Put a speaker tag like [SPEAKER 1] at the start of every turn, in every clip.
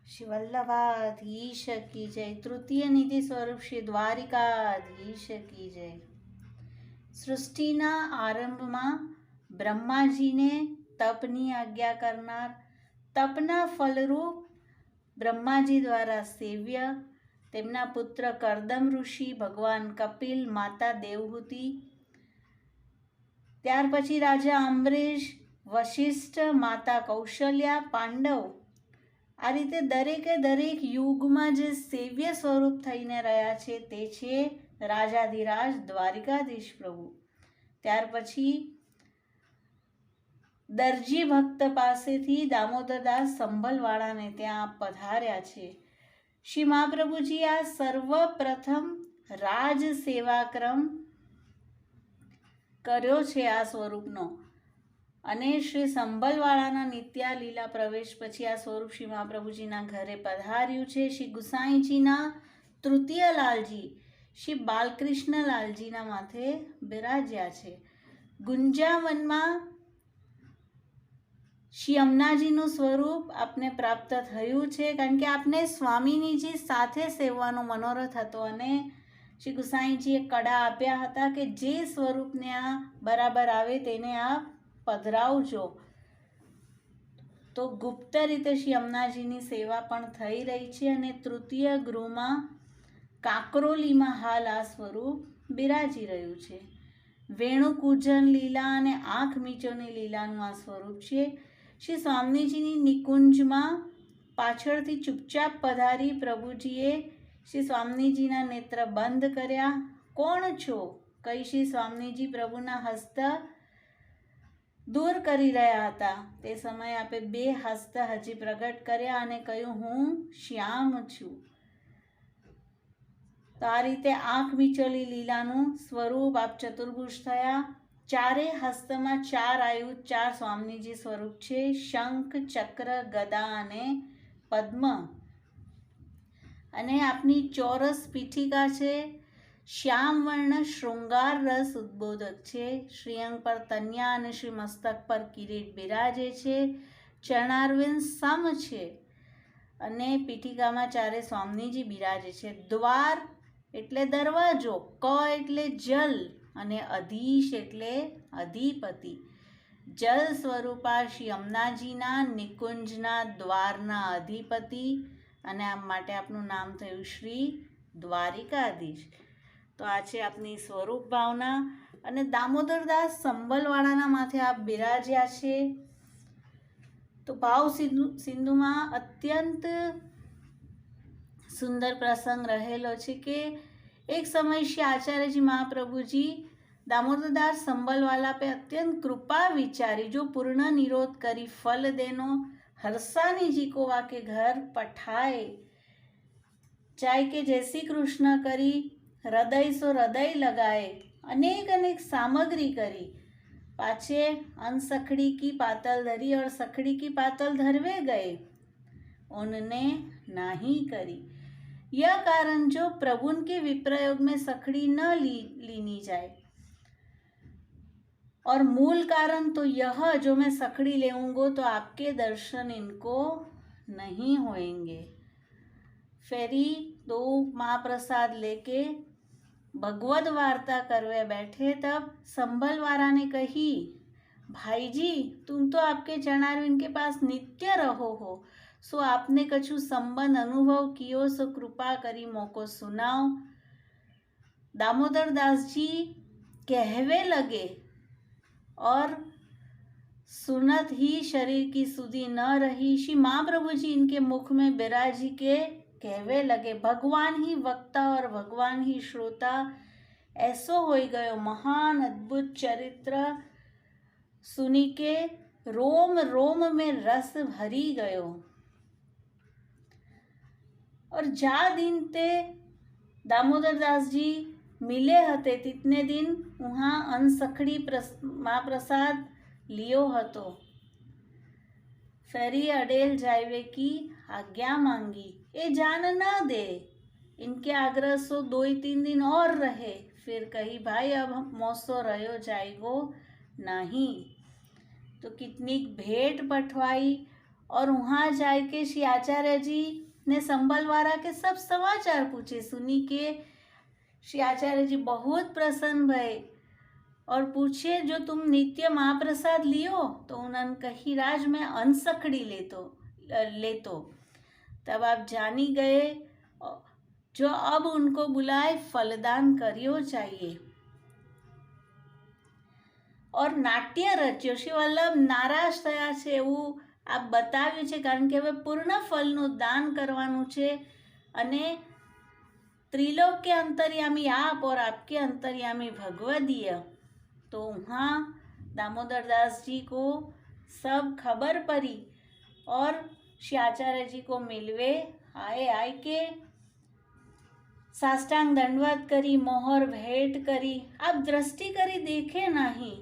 [SPEAKER 1] श्री वल्लभाधीश की जय। तृतीय निधि स्वरूप श्री द्वारिकाधीश की जय। સૃષ્ટિના આરંભમાં બ્રહ્માજીને તપની આજ્ઞા કરનાર, તપના ફલરૂપ બ્રહ્માજી દ્વારા સેવ્ય, તેમના પુત્ર કરદમ ઋષિ, ભગવાન કપિલ, માતા દેવહૂતિ, ત્યાર પછી રાજા અંબરીશ, વશિષ્ઠ, માતા કૌશલ્યા, પાંડવ, આ રીતે દરેકે દરેક યુગમાં જે સેવ્ય સ્વરૂપ થઈને રહ્યા છે તે છે રાજાધિરાજ દ્વારિકાધીશ પ્રભુ. ત્યાર પછી દરજી ભક્ત પાસેથી દામોદરદાસ સંભલવાળાને ત્યાં પધાર્યા છે. શ્રી મહાપ્રભુજી આ સર્વપ્રથમ રાજ સેવાક્રમ કર્યો છે આ સ્વરૂપનો, અને શ્રી સંભલવાળાના નિત્યા લીલા પ્રવેશ પછી આ સ્વરૂપ શ્રી મહાપ્રભુજીના ઘરે પધાર્યું છે. શ્રી ગુસાઈજીના તૃતીય લાલજી શ્રી બાલકૃષ્ણલાલજીના માથે બિરાજ્યા છે. ગુંજાવનમાં શ્રી અમનાજીનું સ્વરૂપ આપને પ્રાપ્ત થયું છે, કારણ કે આપને સ્વામીનીજી સાથે સેવવાનો મનોરથ હતો અને શ્રી ગુસાઈજીએ કડા આપ્યા હતા કે જે સ્વરૂપને આ બરાબર આવે તેને આ પધરાવજો. તો ગુપ્ત રીતે શ્રી અમનાજીની સેવા પણ થઈ રહી છે અને તૃતીય ગૃહમાં કાકરોલીમાં હાલ આ સ્વરૂપ બિરાજી રહ્યું છે. વેણુકૂજન લીલા અને આંખ મીચોની લીલાનું આ સ્વરૂપ છે. શ્રી સ્વામીજીની નિકુંજમાં પાછળથી ચૂપચાપ પધારી પ્રભુજીએ શ્રી સ્વામીજીના નેત્ર બંધ કર્યા. કોણ છો? કઈ શ્રી સ્વામીજી પ્રભુના હસ્ત દૂર કરી રહ્યા હતા. તે સમયે આપે બે હસ્ત હજી પ્રગટ કર્યા અને કહ્યું, હું શ્યામ છું. તો આ રીતે આંખ મીચોલી લીલાનું સ્વરૂપ આપ ચતુર્ભુજ થયા. ચારે હસ્તમાં ચાર આયુધ, ચાર સ્વામીજી સ્વરૂપ છે: શંખ, ચક્ર, ગદા અને પદ્મ. અને આપની ચોરસ પીઠિકા છે. શ્યામ વર્ણ શૃંગાર રસ ઉદ્બોધક છે. શ્રીઅંગ પર તન્યા અને શ્રી મસ્તક પર કિરીટ બિરાજે છે. ચરણારવિંદ સમ છે અને પીઠિકામાં ચારે સ્વામીજી બિરાજે છે. દ્વાર એટલે દરવાજો, ક એટલે જલ અને અધીશ એટલે અધિપતિ. જલ સ્વરૂપા શ્રી અમનાજીના નિકુંજના દ્વારના અધિપતિ, અને આ માટે આપનું નામ થયું શ્રી દ્વારિકાધીશ. તો આ છે આપની સ્વરૂપ ભાવના. અને દામોદરદાસ સંભલવાળાના માથે આપ બિરાજ્યા છે. તો ભાવ સિંધુમાં અત્યંત સુંદર પ્રસંગ રહેલો છે કે એક સમય શ્રી આચાર્યજી મહાપ્રભુજી दामोदरदास संभलवाला पे अत्यंत कृपा विचारी, जो पूर्ण निरोध करी फल देनो हरसानी जी को वाके घर पठाए, चाहे के जैसी कृष्ण करी हृदय सो हृदय लगाए, अनेक अनेक सामग्री करी, पाछे अनसखड़ी की पातल धरी और सखड़ी की पातल धरवे गए, उनने नहीं करी. यह कारण जो प्रभुन के विप्रयोग में सखड़ी न लीनी जाए, और मूल कारण तो यह जो मैं सखड़ी लेऊंगो तो आपके दर्शन इनको नहीं होएंगे. फेरी दो महाप्रसाद लेके भगवत वार्ता करवे बैठे, तब संभलवाला ने कही, भाई जी तुम तो आपके चरणारविंद के पास नित्य रहो हो, सो आपने कछु संबंध अनुभव कियो, सो कृपा करी मोको सुनाओ. दामोदर दास जी कहवे लगे और सुनत ही शरीर की सुधि न रही. श्री महाप्रभु जी इनके मुख में बिराजी के कहवे लगे, भगवान ही वक्ता और भगवान ही श्रोता, ऐसो हो गयो महान अद्भुत चरित्र सुनी के रोम रोम में रस भरी गयो. और जा दिन ते दामोदर दास जी मिले हते तितने दिन वहाँ अनसखड़ी महाप्रसाद लियो हतो. फेरी अडेल जायवे की आज्ञा मांगी, ए जान ना दे, इनके आग्रह सो 2-3 दिन और रहे. फिर कही, भाई अब मोसो रहो जाएगो नहीं. तो कितनी भेंट पठवाई और वहाँ जाके श्री आचार्य जी ने संबलवारा के सब समाचार पूछे। सुनी के श्री आचार्य जी बहुत प्रसन्न भये और पूछे जो तुम नित्य महाप्रसाद लियो, तो उन्होंने कही राज मैं अनसखड़ी लेतो। तब आप जानी गए जो अब उनको बुलाए फलदान करियो चाहिए। और નાટ્ય રચ્યો શ્રી વલ્લભ નારાજ થયા છે એવું આપ બતાવ્યું છે, કારણ કે હવે પૂર્ણ ફલનું દાન કરવાનું છે અને ત્રિલોક્ય અંતર્યામી आप और आपके अंतर्यामी भगवदीय। तो वहाँ दामोदर दास जी को सब खबर पड़ी और श्री आचार्य जी को मिलवे आए के साष्टांग दंडवत करी, मोहर भेंट करी। आप दृष्टि करी देखे नहीं,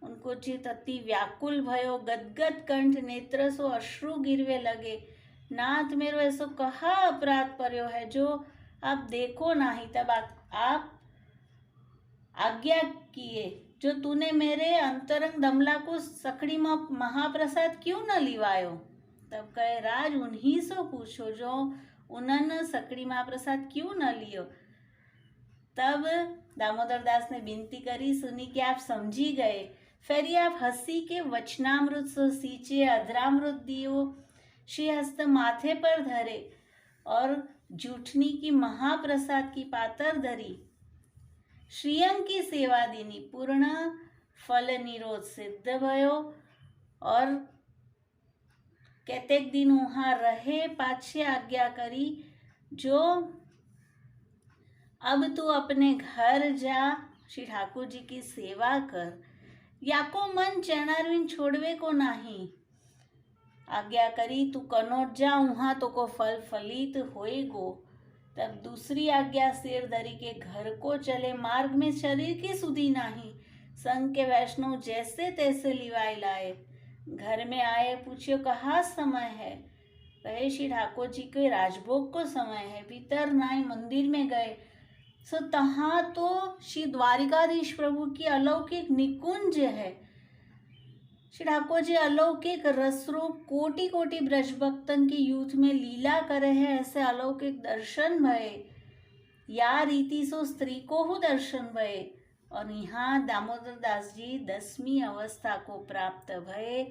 [SPEAKER 1] उनको चित अति व्याकुल भयो, गदगद कंठ नेत्र सो अश्रु गिरवे लगे। नाथ मेरो ऐसो कहा अपराध पर्यो है जो आप देखो नहीं। तब आप आज्ञा किए जो तूने मेरे अंतरंग दमला को सकड़ी में महाप्रसाद क्यों न लिवायो। तब कहे राज उन्हीं से पूछो जो उन्होंने सकड़ी महाप्रसाद क्यों न लियो। तब दामोदर दास ने विनती करी, सुनी कि आप समझी गए। फिर आप हंसी के वचनामृत सो सींचे, अधरामृत दियो, श्री हस्त माथे पर धरे और जूठनी की महाप्रसाद की पातर धरी। श्रीअंग की सेवा दीनी, पूर्ण फल निरोध सिद्ध भयो और केतेक दिन वहाँ रहे, पाछे आज्ञा करी जो अब तू अपने घर जा, श्री ठाकुर जी की सेवा कर, याको मन चरणारविंद छोड़वे को नहीं। आज्ञा करी तू कनौट जा, वहाँ तो को फल फलित होएगो। तब दूसरी आज्ञा सिर धरी के घर को चले, मार्ग में शरीर की सुधी नहीं। संग के वैष्णव जैसे तैसे लिवाए लाए। घर में आए, पूछियो कहाँ समय है। कहे श्री ठाकुर जी के राजभोग को समय है। भीतर नाई मंदिर में गए, सो तहाँ तो श्री द्वारिकाधीश प्रभु की अलौकिक निकुंज है। श्री ठाकुर जी अलौकिक रसरूप कोटि कोटि ब्रज भक्तन की यूथ में लीला करे हैं, ऐसे अलौकिक दर्शन भये। या रीति सो स्त्री को हु दर्शन भये। और यहाँ दामोदर दास जी 10वीं अवस्था को प्राप्त भये,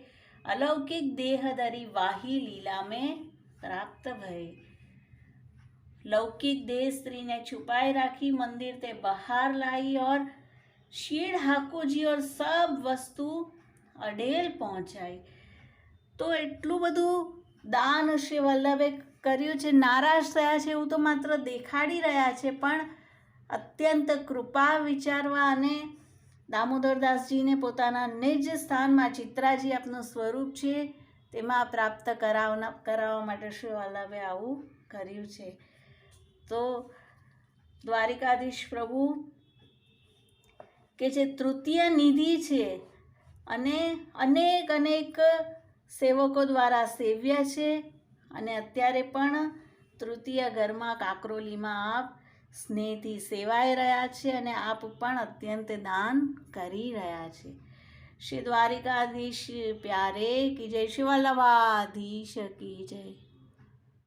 [SPEAKER 1] अलौकिक देह धरी वाही लीला में प्राप्त भये। लौकिक देह स्त्री ने छुपाए राखी, मंदिर ते बाहर लाई और श्री ठाकुर जी और सब वस्तु अडेल पહોંચાઈ। તો એટલું બધું દાન શ્રી વલ્લભે કર્યું છે। નારાજ થયા છે એવું તો માત્ર દેખાડી રહ્યા છે, પણ અત્યંત કૃપા વિચારવા અને દામોદરદાસજીને પોતાના નિજ સ્થાનમાં ચિત્રાજી આપનું સ્વરૂપ છે તેમાં પ્રાપ્ત કરાવવા માટે શ્રી વલ્લભે આવું કર્યું છે। તો દ્વારિકાધીશ પ્રભુ કે જે તૃતીય નિધિ છે અને અનેક અનેક સેવકો દ્વારા સેવ્ય છે અને અત્યારે પણ તૃતીય ઘરમાં કાકરોલીમાં આપ સ્નેહથી સેવાઈ રહ્યા છે અને આપ પણ અત્યંત દાન કરી રહ્યા છે। શ્રી દ્વારિકાધીશ પ્યારે કી જય, શ્રી વલ્લભાધીશ કી જય।